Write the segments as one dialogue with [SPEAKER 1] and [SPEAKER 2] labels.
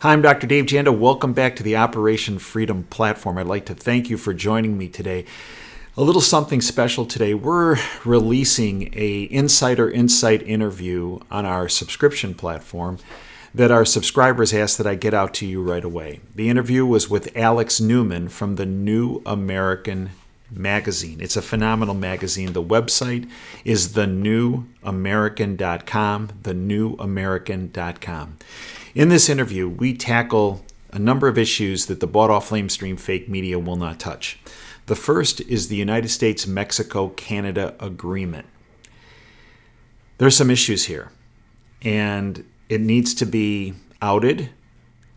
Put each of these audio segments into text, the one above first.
[SPEAKER 1] Hi, I'm Dr. Dave Janda. Welcome back to the Operation Freedom platform. I'd like to thank you for joining me today. A little something special today. We're releasing a Insider Insight interview on our subscription platform that our subscribers asked that I get out to you right away. The interview was with Alex Newman from the New American magazine. It's a phenomenal magazine. The website is thenewamerican.com, thenewamerican.com. In this interview, we tackle a number of issues that the bought-off lamestream fake media will not touch. The first is the United States-Mexico-Canada agreement. There's some issues here, and it needs to be outed,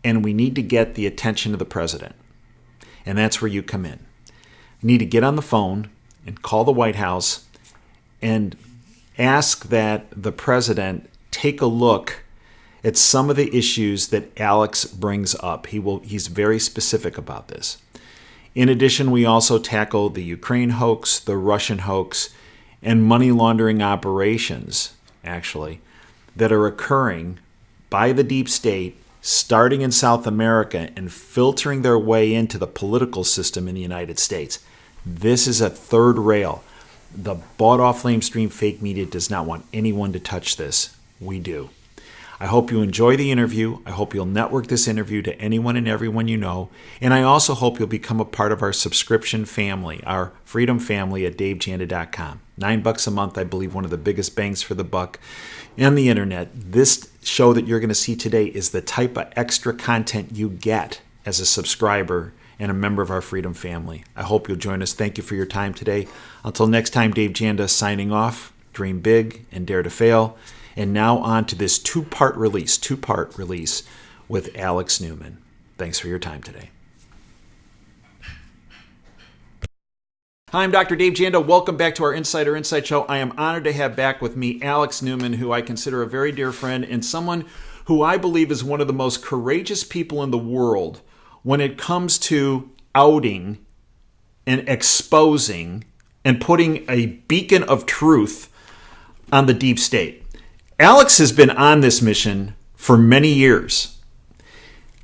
[SPEAKER 1] and we need to get the attention of the president. And that's where you come in. You need to get on the phone and call the White House and ask that the president take a look at some of the issues that Alex brings up. He's very specific about this. In addition, we also tackle the Ukraine hoax, the Russian hoax, and money laundering operations, actually, that are occurring by the deep state, starting in South America and filtering their way into the political system in the United States. This is a third rail. The bought-off lamestream fake media does not want anyone to touch this. We do. I hope you enjoy the interview. I hope you'll network this interview to anyone and everyone you know. And I also hope you'll become a part of our subscription family, our freedom family at davejanda.com. $9 a month, I believe, one of the biggest bangs for the buck on the internet. This show that you're going to see today is the type of extra content you get as a subscriber and a member of our freedom family. I hope you'll join us. Thank you for your time today. Until next time, Dave Janda signing off. Dream big and dare to fail. And now on to this two-part release with Alex Newman. Thanks for your time today. Hi, I'm Dr. Dave Janda. Welcome back to our Insider Insight Show. I am honored to have back with me Alex Newman, who I consider a very dear friend and someone who I believe is one of the most courageous people in the world when it comes to outing and exposing and putting a beacon of truth on the deep state. Alex has been on this mission for many years,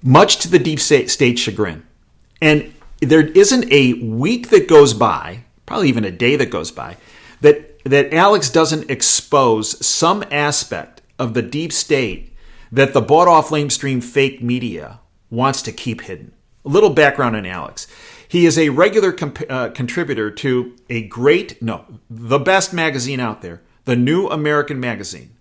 [SPEAKER 1] much to the deep state chagrin. And there isn't a week that goes by, probably even a day that goes by, that Alex doesn't expose some aspect of the deep state that the bought-off lamestream fake media wants to keep hidden. A little background on Alex. He is a regular contributor to the best magazine out there, the New American magazine.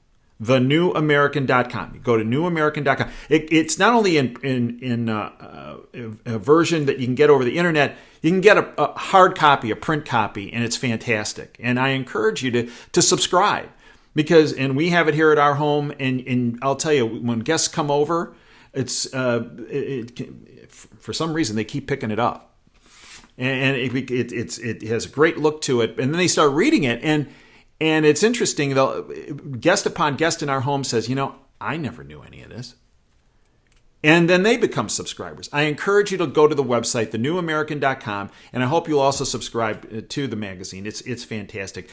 [SPEAKER 1] thenewamerican.com. You go to newamerican.com. It's not only in a version that you can get over the internet, you can get a hard copy, a print copy, and it's fantastic. And I encourage you to subscribe and we have it here at our home. And I'll tell you, when guests come over, for some reason they keep picking it up, and it has a great look to it. And then they start reading it, and it's interesting, though, guest upon guest in our home says, I never knew any of this. And then they become subscribers. I encourage you to go to the website, thenewamerican.com, and I hope you'll also subscribe to the magazine. It's fantastic.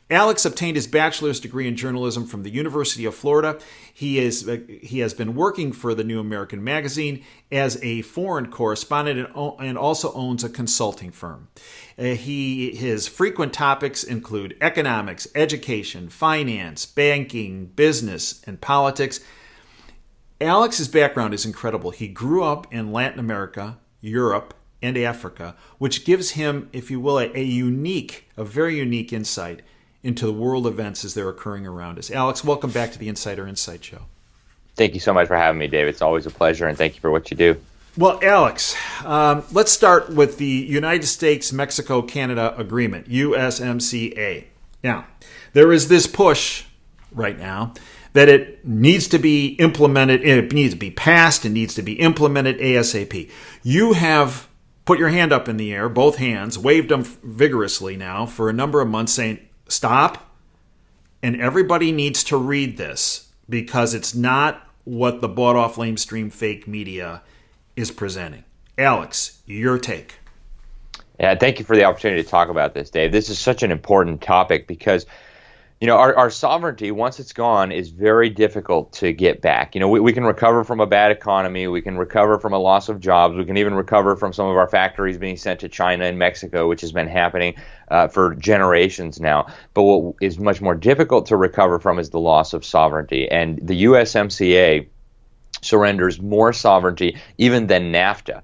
[SPEAKER 1] Alex obtained his bachelor's degree in journalism from the University of Florida. He has been working for the New American magazine as a foreign correspondent and also owns a consulting firm. His frequent topics include economics, education, finance, banking, business, and politics. Alex's background is incredible. He grew up in Latin America, Europe, and Africa, which gives him, if you will, a very unique insight into the world events as they're occurring around us. Alex, welcome back to the Insider Insight Show.
[SPEAKER 2] Thank you so much for having me, Dave. It's always a pleasure, and thank you for what you do.
[SPEAKER 1] Well, Alex, let's start with the United States-Mexico-Canada agreement, USMCA. Now, there is this push right now that it needs to be implemented, it needs to be passed, it needs to be implemented ASAP. You have put your hand up in the air, both hands, waved them vigorously now for a number of months saying, stop, and everybody needs to read this because it's not what the bought-off lamestream fake media is presenting. Alex, your take.
[SPEAKER 2] Yeah, thank you for the opportunity to talk about this, Dave. This is such an important topic because our sovereignty, once it's gone, is very difficult to get back. We can recover from a bad economy. We can recover from a loss of jobs. We can even recover from some of our factories being sent to China and Mexico, which has been happening for generations now. But what is much more difficult to recover from is the loss of sovereignty. And the USMCA surrenders more sovereignty even than NAFTA.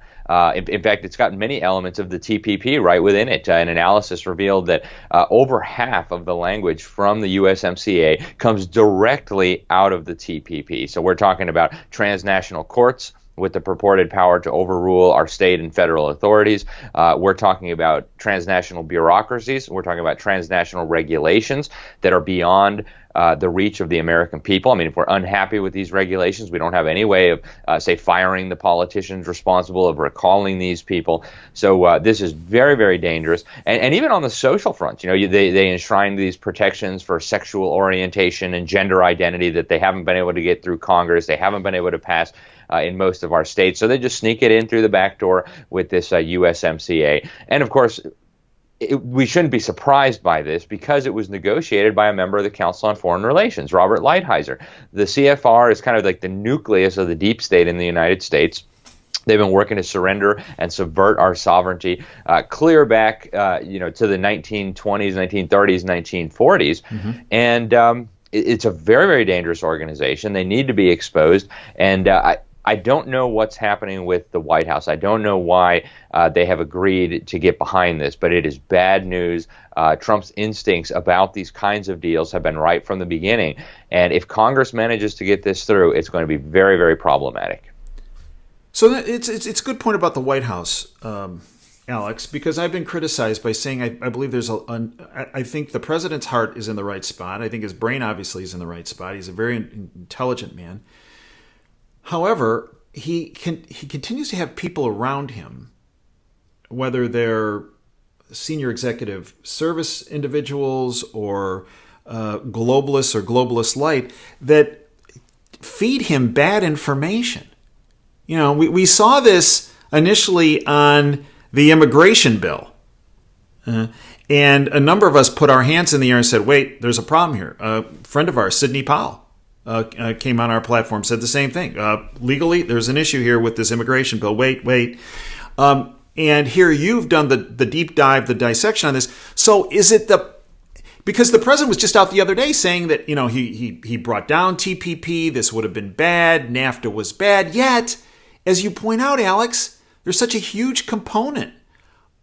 [SPEAKER 2] In fact, it's got many elements of the TPP right within it. An analysis revealed that over half of the language from the USMCA comes directly out of the TPP. So we're talking about transnational courts with the purported power to overrule our state and federal authorities. We're talking about transnational bureaucracies. We're talking about transnational regulations that are beyond the reach of the American people. I mean, if we're unhappy with these regulations, we don't have any way of, say, firing the politicians responsible, of recalling these people. So this is very, very dangerous. And even on the social front, they enshrine these protections for sexual orientation and gender identity that they haven't been able to get through Congress. They haven't been able to pass in most of our states. So they just sneak it in through the back door with this USMCA. And of course, we shouldn't be surprised by this because it was negotiated by a member of the Council on Foreign Relations, Robert Lighthizer. The CFR is kind of like the nucleus of the deep state in the United States. They've been working to surrender and subvert our sovereignty clear back, to the 1920s, 1930s, 1940s. Mm-hmm. And it's a very, very dangerous organization. They need to be exposed. And I don't know what's happening with the White House. I don't know why they have agreed to get behind this, but it is bad news. Trump's instincts about these kinds of deals have been right from the beginning. And if Congress manages to get this through, it's going to be very, very problematic.
[SPEAKER 1] So it's a good point about the White House, Alex, because I've been criticized by saying I believe I think the president's heart is in the right spot. I think his brain obviously is in the right spot. He's a very intelligent man. However, he continues to have people around him, whether they're senior executive service individuals or globalists or globalist light, that feed him bad information. We saw this initially on the immigration bill. And a number of us put our hands in the air and said, wait, there's a problem here. A friend of ours, Sidney Powell, came on our platform, said the same thing. Legally, there's an issue here with this immigration bill. Wait. And here you've done the deep dive, the dissection on this. So is it because the president was just out the other day saying that, he brought down TPP, this would have been bad, NAFTA was bad. Yet, as you point out, Alex, there's such a huge component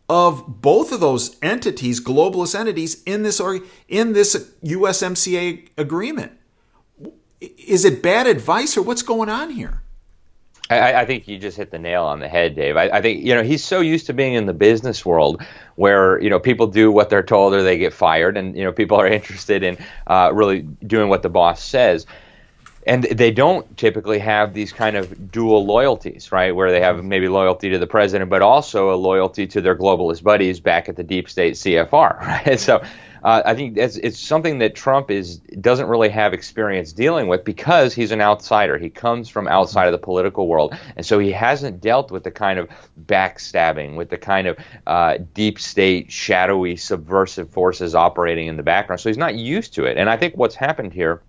[SPEAKER 1] of both of those entities, globalist entities, in this USMCA agreement. Is it bad advice or what's going on here?
[SPEAKER 2] I think you just hit the nail on the head, Dave. I think, he's so used to being in the business world where, people do what they're told or they get fired. And, people are interested in really doing what the boss says. And they don't typically have these kind of dual loyalties, right, where they have maybe loyalty to the president, but also a loyalty to their globalist buddies back at the deep state CFR, right? So I think it's something that Trump doesn't really have experience dealing with because he's an outsider. He comes from outside of the political world, and so he hasn't dealt with the kind of backstabbing, with the kind of deep state, shadowy, subversive forces operating in the background. So he's not used to it. And I think what's happened here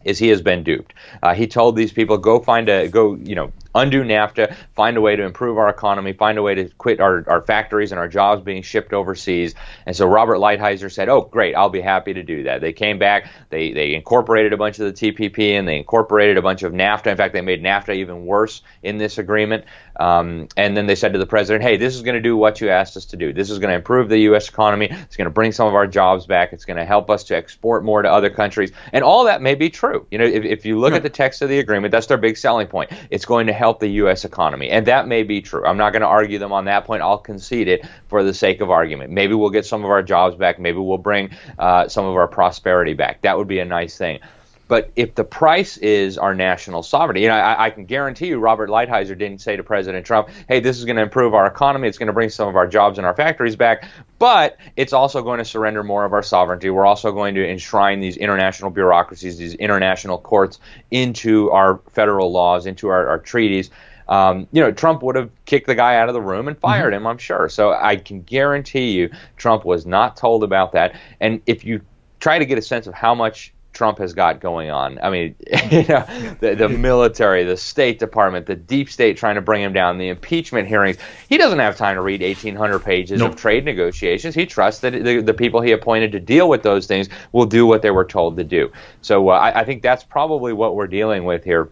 [SPEAKER 2] is he has been duped. He told these people, undo NAFTA, find a way to improve our economy, find a way to quit our factories and our jobs being shipped overseas. And so Robert Lighthizer said, oh, great, I'll be happy to do that. They came back, they incorporated a bunch of the TPP, and they incorporated a bunch of NAFTA. In fact, they made NAFTA even worse in this agreement. And then they said to the president, hey, this is going to do what you asked us to do. This is going to improve the U.S. economy. It's going to bring some of our jobs back. It's going to help us to export more to other countries. And all that may be true. If you look at the text of the agreement, that's their big selling point. It's going to help the U.S. economy. And that may be true. I'm not going to argue them on that point. I'll concede it for the sake of argument. Maybe we'll get some of our jobs back. Maybe we'll bring some of our prosperity back. That would be a nice thing. But if the price is our national sovereignty, I can guarantee you Robert Lighthizer didn't say to President Trump, hey, this is going to improve our economy, it's going to bring some of our jobs and our factories back, but it's also going to surrender more of our sovereignty. We're also going to enshrine these international bureaucracies, these international courts into our federal laws, into our treaties. Trump would have kicked the guy out of the room and fired him, I'm sure. So I can guarantee you Trump was not told about that. And if you try to get a sense of how much Trump has got going on. I mean, the military, the State Department, the deep state trying to bring him down, the impeachment hearings. He doesn't have time to read 1,800 pages of trade negotiations. He trusts that the people he appointed to deal with those things will do what they were told to do. So I think that's probably what we're dealing with here.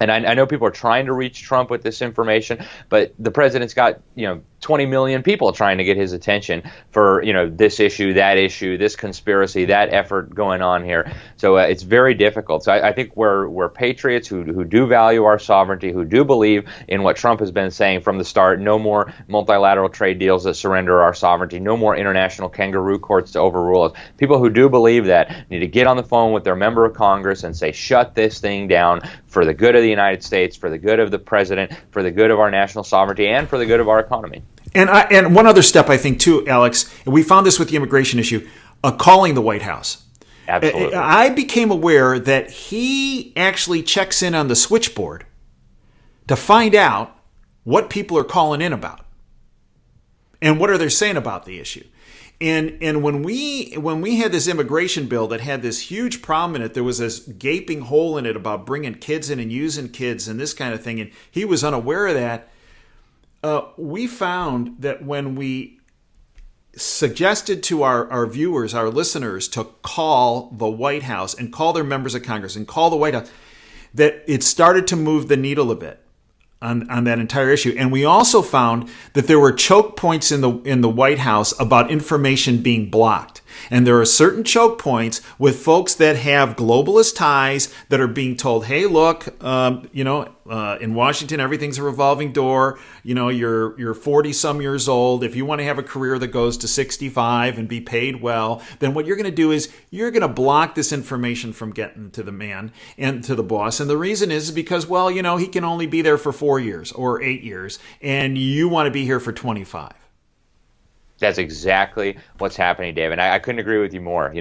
[SPEAKER 2] And I know people are trying to reach Trump with this information, but the president's got, 20 million people trying to get his attention for, this issue, this conspiracy, that effort going on here. So it's very difficult. So I think we're patriots who do value our sovereignty, who do believe in what Trump has been saying from the start. No more multilateral trade deals that surrender our sovereignty. No more international kangaroo courts to overrule us. People who do believe that need to get on the phone with their member of Congress and say, shut this thing down for the good of the United States, for the good of the president, for the good of our national sovereignty, and for the good of our economy.
[SPEAKER 1] And one other step, I think, too, Alex, and we found this with the immigration issue, calling the White House.
[SPEAKER 2] Absolutely.
[SPEAKER 1] I became aware that he actually checks in on the switchboard to find out what people are calling in about and what are they saying about the issue. And when we had this immigration bill that had this huge problem in it, there was this gaping hole in it about bringing kids in and using kids and this kind of thing, and he was unaware of that. We found that when we suggested to our viewers, our listeners, to call the White House and call their members of Congress and call the White House, that it started to move the needle a bit on that entire issue. And we also found that there were choke points in the White House about information being blocked. And there are certain choke points with folks that have globalist ties that are being told, hey, look, in Washington, everything's a revolving door. You're 40 some years old. If you want to have a career that goes to 65 and be paid well, then what you're going to do is you're going to block this information from getting to the man and to the boss. And the reason is because, he can only be there for 4 years or 8 years, and you want to be here for 25.
[SPEAKER 2] That's exactly what's happening, Dave. And I couldn't agree with you more.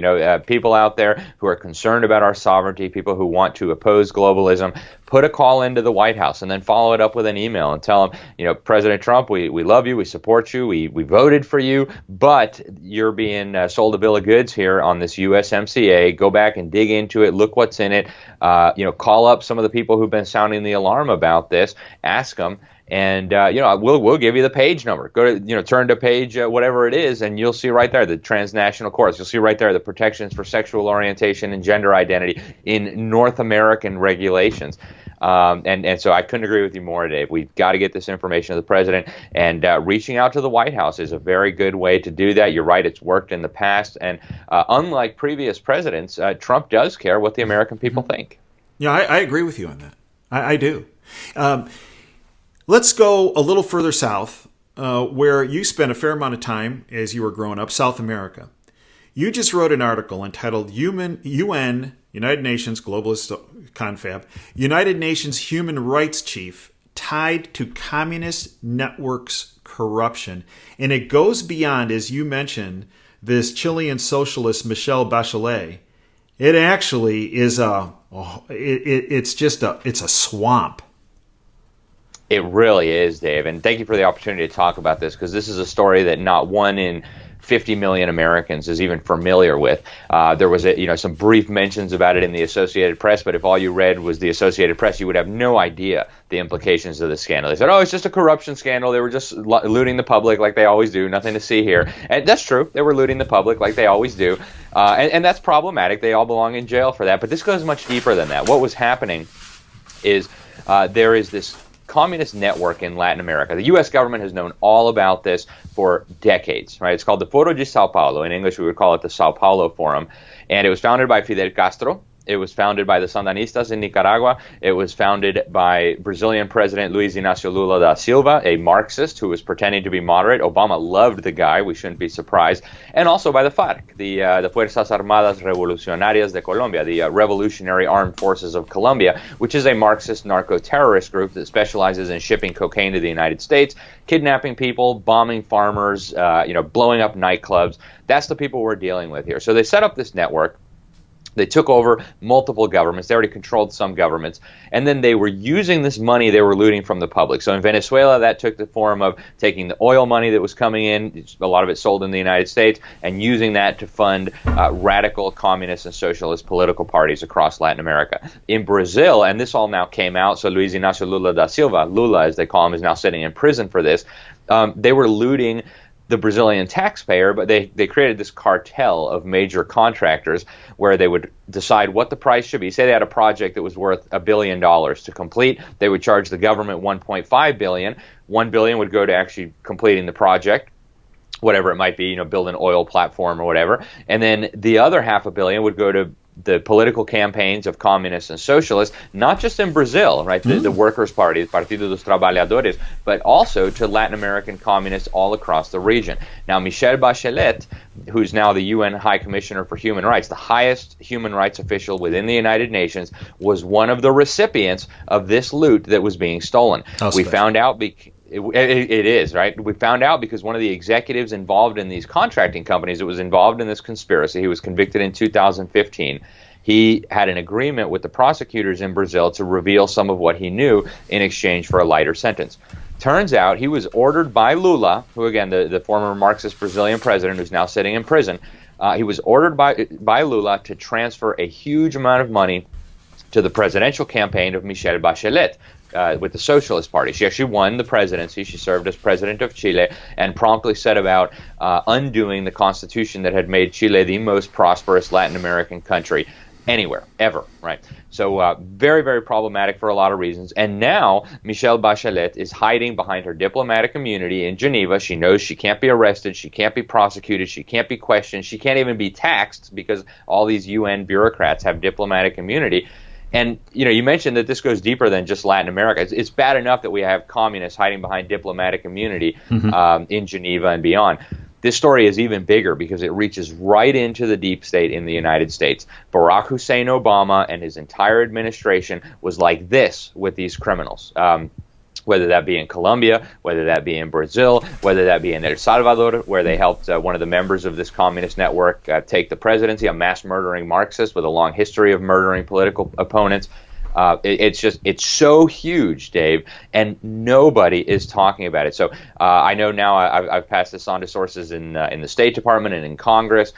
[SPEAKER 2] People out there who are concerned about our sovereignty, people who want to oppose globalism, put a call into the White House and then follow it up with an email and tell them, President Trump, we love you, we support you, we voted for you, but you're being sold a bill of goods here on this USMCA. Go back and dig into it, look what's in it. Call up some of the people who've been sounding the alarm about this, ask them. And, we'll give you the page number. Go to, turn to page whatever it is, and you'll see right there the transnational courts. You'll see right there the protections for sexual orientation and gender identity in North American regulations. And so I couldn't agree with you more, Dave. We've got to get this information to the president, and reaching out to the White House is a very good way to do that. You're right, it's worked in the past. And unlike previous presidents, Trump does care what the American people think.
[SPEAKER 1] Yeah, I agree with you on that. I do. Let's go a little further south, where you spent a fair amount of time as you were growing up, South America. You just wrote an article entitled UN, United Nations Globalist Confab, United Nations Human Rights Chief Tied to Communist Networks Corruption. And it goes beyond, as you mentioned, this Chilean socialist Michelle Bachelet. It actually is it's a swamp.
[SPEAKER 2] It really is, Dave, and thank you for the opportunity to talk about this, because this is a story that not one in 50 million Americans is even familiar with. There was some brief mentions about it in the Associated Press, but if all you read was the Associated Press, you would have no idea the implications of the scandal. They said, it's just a corruption scandal. They were just looting the public like they always do. Nothing to see here. And that's true. They were looting the public like they always do. And that's problematic. They all belong in jail for that. But this goes much deeper than that. What was happening is there is this communist network in Latin America. The U.S. government has known all about this for decades, right? It's called the Foro de Sao Paulo. In English, we would call it the Sao Paulo Forum. And it was founded by Fidel Castro. It was founded by the Sandinistas in Nicaragua. It was founded by Brazilian President Luiz Inácio Lula da Silva, a Marxist who was pretending to be moderate. Obama loved the guy. We shouldn't be surprised. And also by the FARC, the Fuerzas Armadas Revolucionarias de Colombia, the Revolutionary Armed Forces of Colombia, which is a Marxist narco-terrorist group that specializes in shipping cocaine to the United States, kidnapping people, bombing farmers, blowing up nightclubs. That's the people we're dealing with here. So they set up this network. They took over multiple governments. They already controlled some governments. And then they were using this money they were looting from the public. So in Venezuela, that took the form of taking the oil money that was coming in, a lot of it sold in the United States, and using that to fund radical communist and socialist political parties across Latin America. In Brazil, and this all now came out, so Luiz Inácio Lula da Silva, Lula as they call him, is now sitting in prison for this. They were looting the Brazilian taxpayer, but they created this cartel of major contractors where they would decide what the price should be. Say they had a project that was worth $1 billion to complete. They would charge the government $1.5 billion. $1 billion would go to actually completing the project, whatever it might be, build an oil platform or whatever. And then the other $500 million would go to the political campaigns of communists and socialists, not just in Brazil, right, the Workers' Party, Partido dos Trabalhadores, but also to Latin American communists all across the region. Now, Michelle Bachelet, who's now the UN High Commissioner for Human Rights, the highest human rights official within the United Nations, was one of the recipients of this loot that was being stolen. We found out it is, right? We found out because one of the executives involved in these contracting companies that was involved in this conspiracy, he was convicted in 2015. He had an agreement with the prosecutors in Brazil to reveal some of what he knew in exchange for a lighter sentence. Turns out he was ordered by Lula, who again, the former Marxist Brazilian president who's now sitting in prison, he was ordered by Lula to transfer a huge amount of money to the presidential campaign of Michelle Bachelet, with the Socialist Party. She actually won the presidency. She served as president of Chile and promptly set about undoing the constitution that had made Chile the most prosperous Latin American country anywhere, ever, right? So very, very problematic for a lot of reasons. And now Michelle Bachelet is hiding behind her diplomatic immunity in Geneva. She knows she can't be arrested, she can't be prosecuted, she can't be questioned, she can't even be taxed because all these UN bureaucrats have diplomatic immunity. And, you mentioned that this goes deeper than just Latin America. It's bad enough that we have communists hiding behind diplomatic immunity in Geneva and beyond. This story is even bigger because it reaches right into the deep state in the United States. Barack Hussein Obama and his entire administration was like this with these criminals. Whether that be in Colombia, whether that be in Brazil, whether that be in El Salvador, where they helped one of the members of this communist network take the presidency, a mass murdering Marxist with a long history of murdering political opponents. It's so huge, Dave, and nobody is talking about it. So I know now I've passed this on to sources in the State Department and in Congress.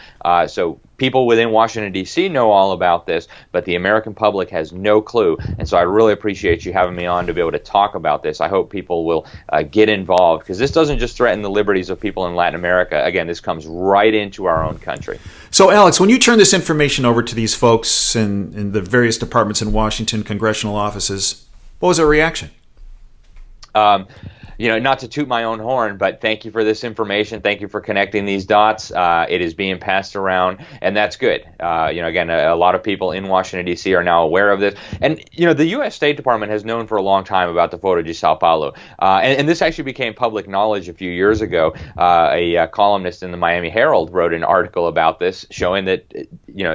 [SPEAKER 2] So people within Washington, D.C. know all about this, but the American public has no clue. And so I really appreciate you having me on to be able to talk about this. I hope people will get involved because this doesn't just threaten the liberties of people in Latin America. Again, this comes right into our own country.
[SPEAKER 1] So, Alex, when you turn this information over to these folks in the various departments in Washington, congressional offices, what was their reaction?
[SPEAKER 2] Not to toot my own horn, but thank you for this information. Thank you for connecting these dots. It is being passed around, and that's good. Again, a lot of people in Washington, D.C. are now aware of this. And, the U.S. State Department has known for a long time about the Foro de Sao Paulo. And this actually became public knowledge a few years ago. A columnist in the Miami Herald wrote an article about this, showing that,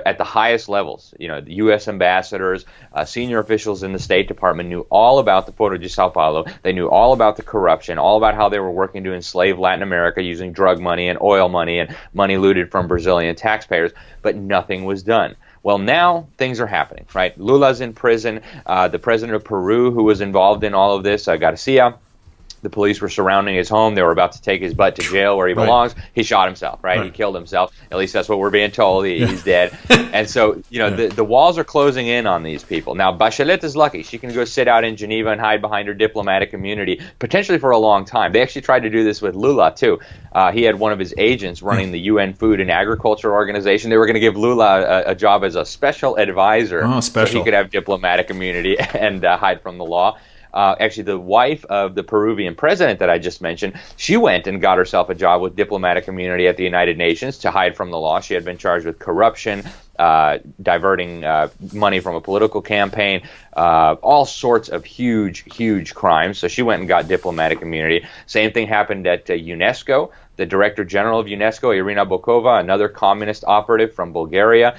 [SPEAKER 2] at the highest levels, the U.S. ambassadors, senior officials in the State Department knew all about the Foro de Sao Paulo. They knew all about the corruption, all about how they were working to enslave Latin America using drug money and oil money and money looted from Brazilian taxpayers, but nothing was done. Well, now things are happening, right? Lula's in prison. The president of Peru, who was involved in all of this, Garcia, the police were surrounding his home. They were about to take his butt to jail where he belongs. He shot himself, right? He killed himself. At least that's what we're being told. He's dead. And so, the walls are closing in on these people. Now, Bachelet is lucky. She can go sit out in Geneva and hide behind her diplomatic immunity, potentially for a long time. They actually tried to do this with Lula, too. He had one of his agents running the UN Food and Agriculture Organization. They were going to give Lula a job as a special advisor so he could have diplomatic immunity and hide from the law. Actually, the wife of the Peruvian president that I just mentioned, she went and got herself a job with diplomatic immunity at the United Nations to hide from the law. She had been charged with corruption, diverting money from a political campaign, all sorts of huge crimes. So she went and got diplomatic immunity. Same thing happened at UNESCO. The Director General of UNESCO, Irina Bokova, another communist operative from Bulgaria,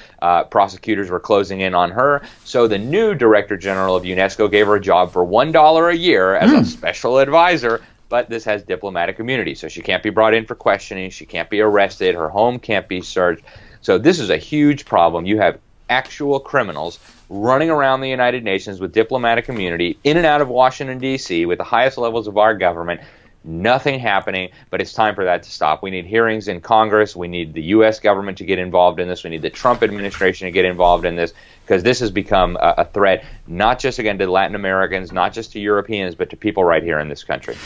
[SPEAKER 2] prosecutors were closing in on her. So the new Director General of UNESCO gave her a job for $1 a year as a special advisor, but this has diplomatic immunity. So she can't be brought in for questioning, she can't be arrested, her home can't be searched. So this is a huge problem. You have actual criminals running around the United Nations with diplomatic immunity, in and out of Washington, D.C., with the highest levels of our government. Nothing happening, but it's time for that to stop. We need hearings in Congress. We need the U.S. government to get involved in this. We need the Trump administration to get involved in this, because this has become a threat, not just, again, to Latin Americans, not just to Europeans, but to people right here in this country.